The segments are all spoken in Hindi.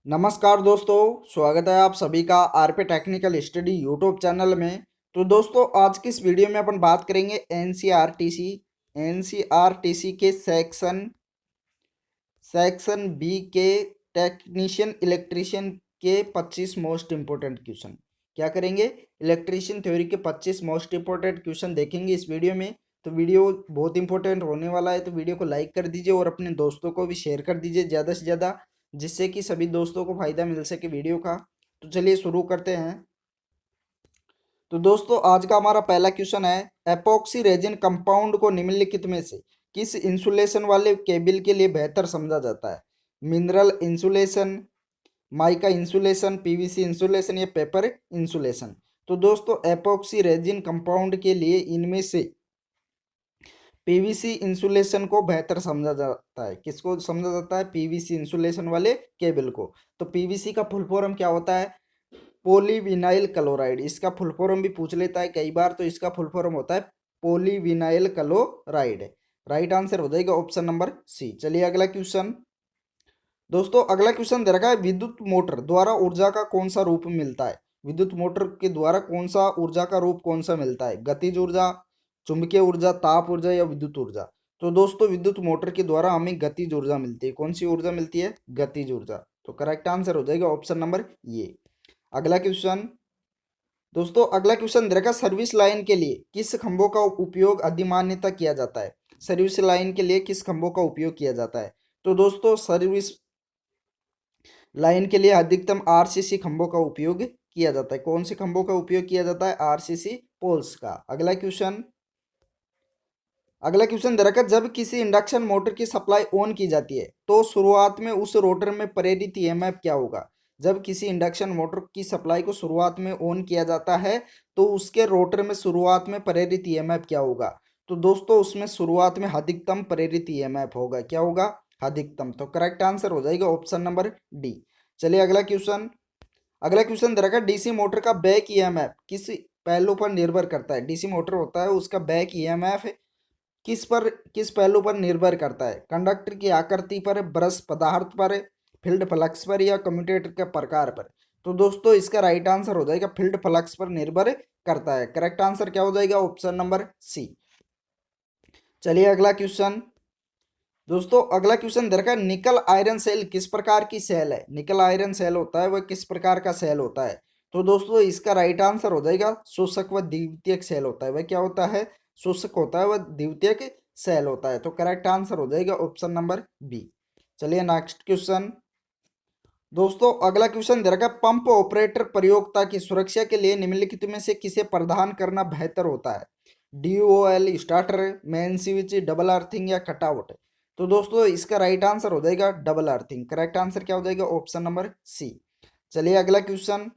नमस्कार दोस्तों, स्वागत है आप सभी का RP technical study YouTube channel में। तो दोस्तों, आज की इस वीडियो में अपन बात करेंगे एनसीईआरटी के सेक्शन बी के टेक्नीशियन इलेक्ट्रीशियन के 25 मोस्ट इंपोर्टेंट क्वेश्चन। क्या करेंगे? इलेक्ट्रीशियन थ्योरी के 25 मोस्ट इंपोर्टेंट क्वेश्चन देखेंगे इस वीडियो में। तो वीडियो बहुत इंपॉर्टेंट होने वाला है, तो वीडियो को लाइक कर दीजिए और अपने दोस्तों को भी शेयर कर दीजिए ज़्यादा से ज़्यादा, जिससे कि सभी दोस्तों को फायदा मिल सके वीडियो का। तो चलिए शुरू करते हैं। तो दोस्तों, आज का हमारा पहला क्वेश्चन है, एपॉक्सी रेजिन कंपाउंड को निम्नलिखित में से किस इंसुलेशन वाले केबल के लिए बेहतर समझा जाता है? Mineral insulation, mica insulation, PVC insulation या पेपर इंसुलेशन। तो दोस्तों, एपॉक्सी रेजिन कंपाउंड के लिए इनमें से पीवीसी इंसुलेशन को बेहतर समझा जाता है। किसको समझा जाता है? पीवीसी इंसुलेशन वाले केबल को। तो पीवीसी का फुल फॉर्म क्या होता है? Polyvinyl chloride. इसका फुल फॉर्म भी पूछ लेता है कई बार, तो इसका फुल फॉर्म होता है पॉलीविनाइल क्लोराइड। राइट आंसर हो जाएगा ऑप्शन नंबर सी। चलिए अगला क्वेश्चन। दोस्तों, अगला क्वेश्चन दे रखा है, विद्युत मोटर द्वारा ऊर्जा का कौन सा रूप मिलता है? विद्युत मोटर के द्वारा कौन सा ऊर्जा का रूप कौन सा मिलता है? गतिज ऊर्जा, चुंबकीय ऊर्जा, ताप ऊर्जा या विद्युत ऊर्जा? तो दोस्तों, विद्युत मोटर के द्वारा हमें गतिज ऊर्जा मिलती है। कौन सी ऊर्जा मिलती है? गतिज ऊर्जा। तो करेक्ट आंसर हो जाएगा ऑप्शन नंबर ये। अगला क्वेश्चन। दोस्तों, अगला क्वेश्चन दे रखा, सर्विस लाइन के लिए किस खंभों का उपयोग अधिमान्यता किया जाता है? सर्विस लाइन के लिए किस खंभों का उपयोग किया जाता है? तो दोस्तों, सर्विस लाइन के लिए अधिकतम आरसीसी खंभों का उपयोग किया जाता है। कौन से खंभों का उपयोग किया जाता है? आरसीसी पोल्स का। अगला क्वेश्चन दे रखा है, जब किसी इंडक्शन मोटर की सप्लाई ऑन की जाती है तो शुरुआत में उस रोटर में प्रेरित ईएमएफ क्या होगा? जब किसी इंडक्शन मोटर की सप्लाई को शुरुआत में ऑन किया जाता है तो उसके रोटर में शुरुआत में प्रेरित ईएमएफ क्या होगा? तो दोस्तों, उसमें शुरुआत में अधिकतम प्रेरित ईएमएफ होगा। क्या होगा? अधिकतम। तो करेक्ट आंसर हो जाएगा ऑप्शन नंबर डी। चलिए अगला क्वेश्चन दे रखा है, डीसी मोटर का बैक ईएमएफ किस पहलू पर निर्भर करता है? डीसी मोटर होता है, उसका बैक ईएमएफ किस पहलू पर निर्भर करता है? कंडक्टर की आकृति पर, ब्रश पदार्थ पर, फील्ड फ्लक्स पर या कम्यूटेटर के प्रकार पर? तो दोस्तों, इसका राइट आंसर हो जाएगा फील्ड फ्लक्स पर निर्भर करता है। करेक्ट आंसर क्या हो जाएगा? Option number C. चलिए अगला क्वेश्चन। दोस्तों, अगला क्वेश्चन दे रखा है, निकल आयरन सेल किस प्रकार की सेल है? निकल आयरन सेल होता है, वह किस प्रकार का सेल होता है? तो दोस्तों, इसका राइट आंसर हो जाएगा शोषक व द्वितीयक सेल होता है। वह क्या होता है? शोषक होता है, वह द्वितीयक सेल होता है। तो करेक्ट आंसर हो जाएगा ऑप्शन नंबर बी। चलिए नेक्स्ट क्वेश्चन। दोस्तों, अगला क्वेश्चन दे रखा है, पंप ऑपरेटर प्रयोक्ता की सुरक्षा के लिए निम्नलिखित में से किसे प्रदान करना बेहतर होता है? DOL, starter, main switch, double earthing या कटआउट? तो दोस्तों, इसका राइट आंसर हो जाएगा डबल अर्थिंग। करेक्ट आंसर क्या हो जाएगा? Option number C. चलिए अगला क्वेश्चन।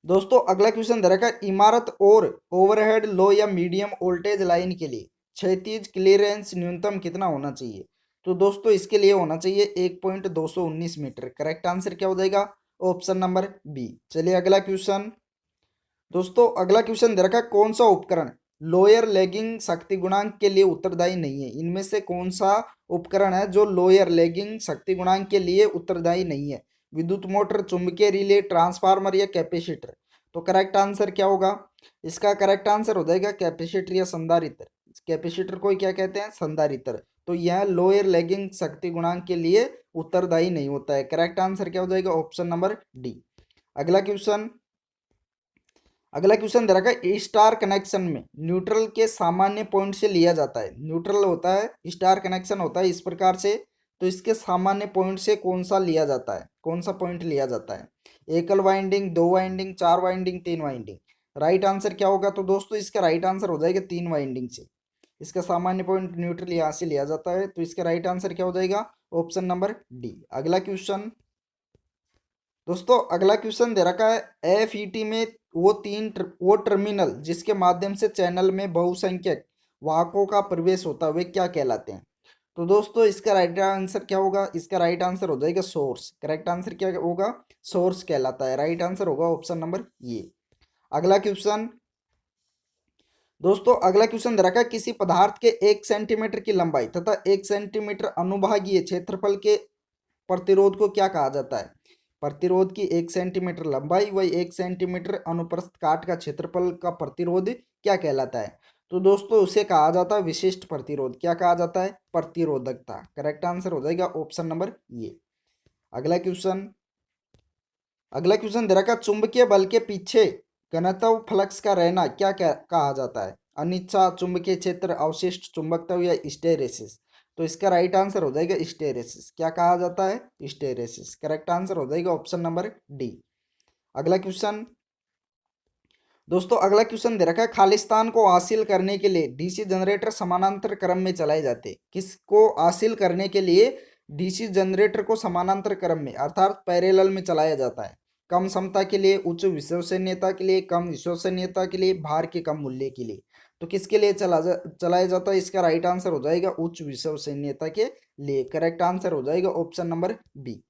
दोस्तों, अगला क्वेश्चन दे रखा है, इमारत और ओवरहेड लो या मीडियम वोल्टेज लाइन के लिए क्षैतिज क्लियरेंस न्यूनतम कितना होना चाहिए? तो दोस्तों, इसके लिए होना चाहिए 1.219 मीटर। करेक्ट आंसर क्या हो जाएगा? Option number B. चलिए अगला क्वेश्चन। दोस्तों, अगला क्वेश्चन दे रखा है, कौन सा उपकरण लोअर लेगिंग शक्ति गुणांक के लिए उत्तरदायी नहीं है? इनमें से कौन सा उपकरण है जो लोअर लेगिंग शक्ति गुणांक के लिए उत्तरदायी नहीं है? विद्युत मोटर, चुंबकीय रिले, ट्रांसफार्मर या कैपेसिटर? तो करेक्ट आंसर क्या होगा? इसका करेक्ट आंसर हो जाएगा कैपेसिटर या संधारित्र। कैपेसिटर को क्या कहते हैं? संधारित्र। तो यह लोअर लेगिंग शक्ति गुणांक के लिए उत्तरदायी नहीं होता है। करेक्ट आंसर क्या हो जाएगा? Option number D. अगला क्वेश्चन। अगला क्वेश्चन दे रखा है, स्टार कनेक्शन में न्यूट्रल के सामान्य पॉइंट से लिया जाता है। न्यूट्रल होता है, स्टार कनेक्शन होता है इस प्रकार से। तो इसके सामान्य पॉइंट से कौन सा लिया जाता है? कौन सा पॉइंट लिया जाता है? एकल वाइंडिंग, दो वाइंडिंग, चार वाइंडिंग, तीन वाइंडिंग? राइट आंसर क्या होगा? तो दोस्तों, इसका राइट आंसर हो जाएगा तीन वाइंडिंग से। इसका सामान्य पॉइंट न्यूट्रल यहाँ से लिया जाता है, तो इसका राइट आंसर क्या हो जाएगा? Option number D. अगला क्वेश्चन। दोस्तों, अगला क्वेश्चन दे रखा है, एफईटी में वो टर्मिनल जिसके माध्यम से चैनल में बहुसंख्यक वाहकों का प्रवेश होता है वे क्या कहलाते हैं? तो दोस्तों, इसका राइट आंसर क्या होगा? इसका राइट आंसर हो जाएगा सोर्स। करेक्ट आंसर क्या होगा? सोर्स कहलाता है। राइट आंसर होगा ऑप्शन नंबर ये। अगला क्वेश्चन। दोस्तों, अगला क्वेश्चन दे रखा है, किसी पदार्थ के 1 सेंटीमीटर की लंबाई तथा 1 सेंटीमीटर अनुभागीय क्षेत्रफल के प्रतिरोध को क्या कहा जाता है? प्रतिरोध की 1 सेंटीमीटर लंबाई व 1 सेंटीमीटर अनुप्रस्थ काट का क्षेत्रफल का प्रतिरोध क्या कहलाता है? तो दोस्तों उसे कहा जाता है विशिष्ट प्रतिरोध। क्या कहा जाता है? प्रतिरोधकता। करेक्ट आंसर हो जाएगा ऑप्शन नंबर ये। अगला क्वेश्चन दे रखा, चुंबकीय बल के पीछे घनत्व फ्लक्स का रहना क्या कहा जाता है? अनिच्छा, चुंबकीय क्षेत्र, अवशिष्ट चुंबकत्व या हिस्टैरिसीस? तो इसका राइट आंसर हो जाएगा हिस्टैरिसीस। क्या कहा जाता है? हिस्टैरिसीस। करेक्ट आंसर हो जाएगा ऑप्शन नंबर डी। अगला क्वेश्चन दोस्तों, अगला क्वेश्चन दे रखा है, खालिस्तान को हासिल करने के लिए डीसी जनरेटर समानांतर क्रम में चलाए जाते हैं। किसको हासिल करने के लिए डीसी जनरेटर को समानांतर क्रम में अर्थात पैरेलल में चलाया जाता है? कम क्षमता के लिए, उच्च विश्वसनीयता के लिए, कम विश्वसनीयता के लिए, भार के कम मूल्य के लिए? तो किसके लिए चलाया जाता है? इसका राइट आंसर हो जाएगा उच्च विश्वसनीयता के लिए। करेक्ट आंसर हो जाएगा ऑप्शन नंबर बी।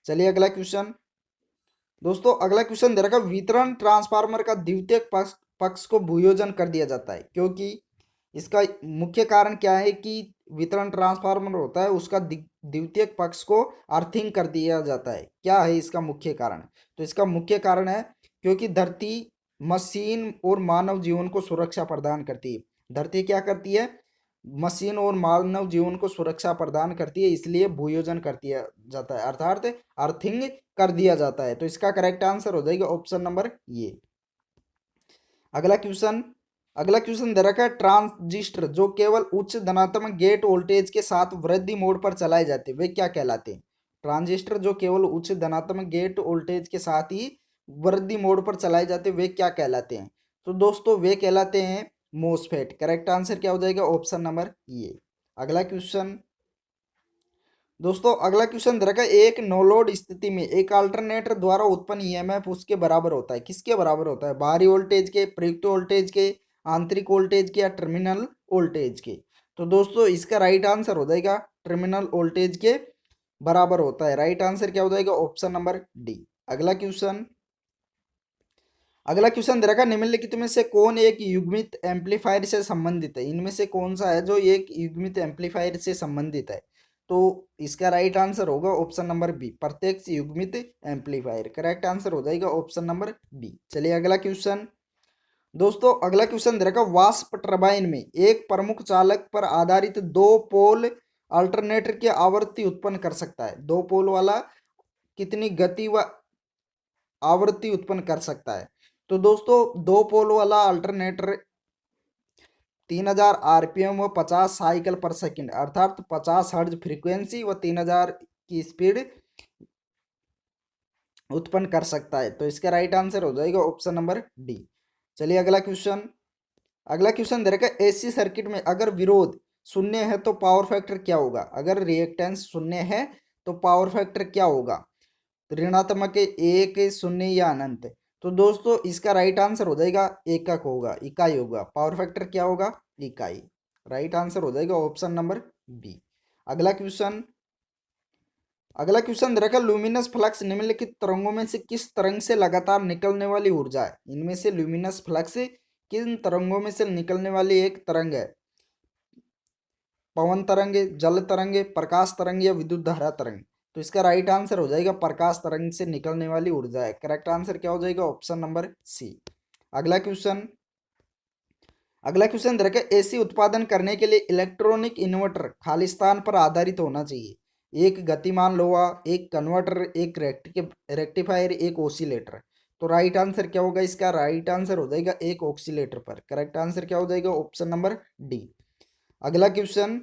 चलिए अगला क्वेश्चन दोस्तों, अगला क्वेश्चन दे रखा, वितरण ट्रांसफार्मर का द्वितीयक पक्ष को भूयोजन कर दिया जाता है क्योंकि इसका मुख्य कारण क्या है कि वितरण ट्रांसफार्मर होता है उसका द्वितीयक पक्ष को अर्थिंग कर दिया जाता है। क्या है इसका मुख्य कारण? तो इसका मुख्य कारण है क्योंकि धरती मशीन और मानव जीवन को सुरक्षा प्रदान करती है। धरती क्या करती है? मशीन और मानव जीवन को सुरक्षा प्रदान करती है, इसलिए भूयोजन कर दिया जाता है अर्थात अर्थिंग कर दिया जाता है। तो इसका करेक्ट आंसर हो जाएगा ऑप्शन नंबर ये। अगला क्वेश्चन दे रखा है, ट्रांजिस्टर जो केवल उच्च धनात्मक गेट वोल्टेज के साथ वृद्धि मोड पर चलाए जाते हैं वे क्या कहलाते हैं? ट्रांजिस्टर जो केवल उच्च धनात्मक गेट वोल्टेज के साथ ही वृद्धि मोड पर चलाए जाते हैं वे क्या कहलाते हैं? तो दोस्तों वे कहलाते हैं मोसफेट। करेक्ट आंसर क्या हो जाएगा? ऑप्शन नंबर ये। अगला क्वेश्चन दोस्तों, अगला क्वेश्चन दे रखा है, एक नो लोड स्थिति में एक अल्टरनेटर द्वारा उत्पन्न ईएमएफ उसके बराबर होता है। किसके बराबर होता है? बाहरी वोल्टेज के, प्रयुक्त वोल्टेज के, आंतरिक वोल्टेज के या टर्मिनल वोल्टेज के? तो दोस्तों इसका राइट आंसर हो जाएगा टर्मिनल वोल्टेज के बराबर होता है। राइट आंसर क्या हो जाएगा? Option number D. अगला क्वेश्चन दे रखा, निम्नलिखित में से कौन एक युग्मित एम्पलीफायर से संबंधित है? इनमें से कौन सा है जो एक युग्मित एम्पलीफायर से संबंधित है? तो इसका राइट आंसर होगा ऑप्शन नंबर बी, प्रत्यक्ष युग्मित एम्पलीफायर। करेक्ट आंसर हो जाएगा ऑप्शन नंबर बी। चलिए अगला क्वेश्चन दोस्तों, अगला क्वेश्चन दे रखा, वाष्प टरबाइन में एक प्रमुख चालक पर आधारित दो पोल अल्टरनेटर की आवृत्ति उत्पन्न कर सकता है। दो पोल वाला कितनी गति व आवृत्ति उत्पन्न कर सकता है? तो दोस्तों दो पोल वाला अल्टरनेटर 3000 आरपीएम व 50 साइकिल पर सेकंड अर्थात 50 हर्ट्ज फ्रीक्वेंसी व 3000 की स्पीड उत्पन्न कर सकता है। तो इसका राइट आंसर हो जाएगा ऑप्शन नंबर डी। चलिए अगला क्वेश्चन दे रखा, एसी सर्किट में अगर विरोध शून्य है तो पावर फैक्टर क्या होगा? अगर रिएक्टेंस शून्य है तो पावर फैक्टर क्या होगा? ऋणात्मक, एक, शून्य या अनंत? तो दोस्तों इसका राइट आंसर हो जाएगा एकक होगा, इकाई होगा। पावर फैक्टर क्या होगा? इकाई। राइट आंसर हो जाएगा ऑप्शन नंबर बी। अगला क्वेश्चन दे रखा, लुमिनस फ्लक्स निम्नलिखित तरंगों में से किस तरंग से लगातार निकलने वाली ऊर्जा है? इनमें से लुमिनस फ्लक्स किन तरंगों में से निकलने वाली एक तरंग है? पवन तरंग, जल तरंग, प्रकाश तरंग या विद्युत धारा तरंग? तो इसका राइट आंसर हो जाएगा प्रकाश तरंग से निकलने वाली ऊर्जा है। करेक्ट आंसर क्या हो जाएगा? Option number C. अगला क्वेश्चन दे रखा है, एसी उत्पादन करने के लिए इलेक्ट्रॉनिक इन्वर्टर खालिस्तान पर आधारित होना चाहिए। एक गतिमान लोहा, एक कन्वर्टर, एक रेक्टिफायर, एक ओसिलेटर? तो राइट आंसर क्या होगा? इसका राइट आंसर हो जाएगा एक ऑक्सीलेटर पर। करेक्ट आंसर क्या हो जाएगा? Option number D. अगला क्वेश्चन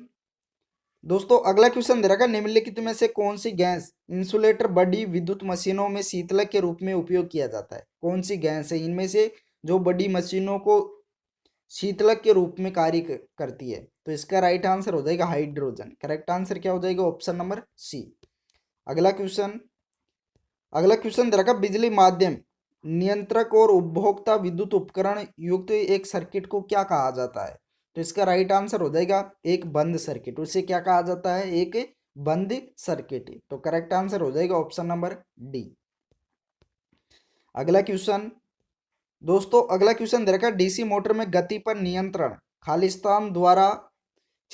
दोस्तों, अगला क्वेश्चन दे रखा, निम्नलिखित में से कौन सी गैस इंसुलेटर बड़ी विद्युत मशीनों में शीतलक के रूप में उपयोग किया जाता है? कौन सी गैस है इनमें से जो बड़ी मशीनों को शीतलक के रूप में कार्य करती है? तो इसका राइट आंसर हो जाएगा हाइड्रोजन। करेक्ट आंसर क्या हो जाएगा? Option number C. अगला क्वेश्चन दे रखा, बिजली माध्यम नियंत्रक और उपभोक्ता विद्युत उपकरण युक्त एक सर्किट को क्या कहा जाता है? तो इसका राइट आंसर हो जाएगा एक बंद सर्किट। उसे क्या कहा जाता है? एक बंद सर्किट। तो करेक्ट आंसर हो जाएगा ऑप्शन नंबर डी। अगला क्वेश्चन दोस्तों, अगला क्वेश्चन दे रखा, डीसी मोटर में गति पर नियंत्रण खालिस्तान द्वारा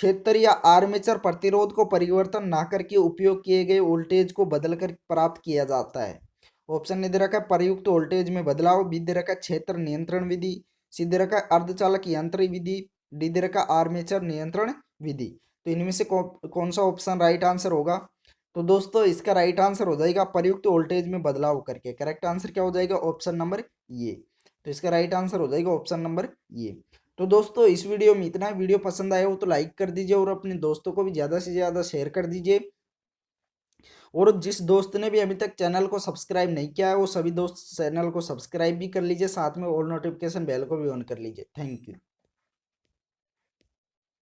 क्षेत्र या आर्मेचर प्रतिरोध को परिवर्तन ना करके उपयोग किए गए वोल्टेज को बदलकर प्राप्त किया जाता है। ऑप्शन ने दे रखा है प्रयुक्त वोल्टेज में बदलाव, बी दे रखा है क्षेत्र नियंत्रण विधि, सी दे रखा है अर्धचालक यंत्र विधि, डी दे रखा है आर्मेचर नियंत्रण विधि। तो इनमें से कौन सा ऑप्शन राइट आंसर होगा? तो दोस्तों इसका राइट आंसर हो जाएगा प्रयुक्त वोल्टेज में बदलाव करके। करेक्ट आंसर क्या हो जाएगा? ऑप्शन नंबर ये। तो इसका राइट आंसर हो जाएगा ऑप्शन नंबर ये। तो दोस्तों इस वीडियो में इतना। वीडियो पसंद आया हो तो लाइक कर दीजिए और अपने दोस्तों को भी ज़्यादा से ज़्यादा शेयर कर दीजिए। और जिस दोस्त ने भी अभी तक चैनल को सब्सक्राइब नहीं किया है वो सभी दोस्त चैनल को सब्सक्राइब भी कर लीजिए, साथ में ऑल नोटिफिकेशन बेल को भी ऑन कर लीजिए। Thank you.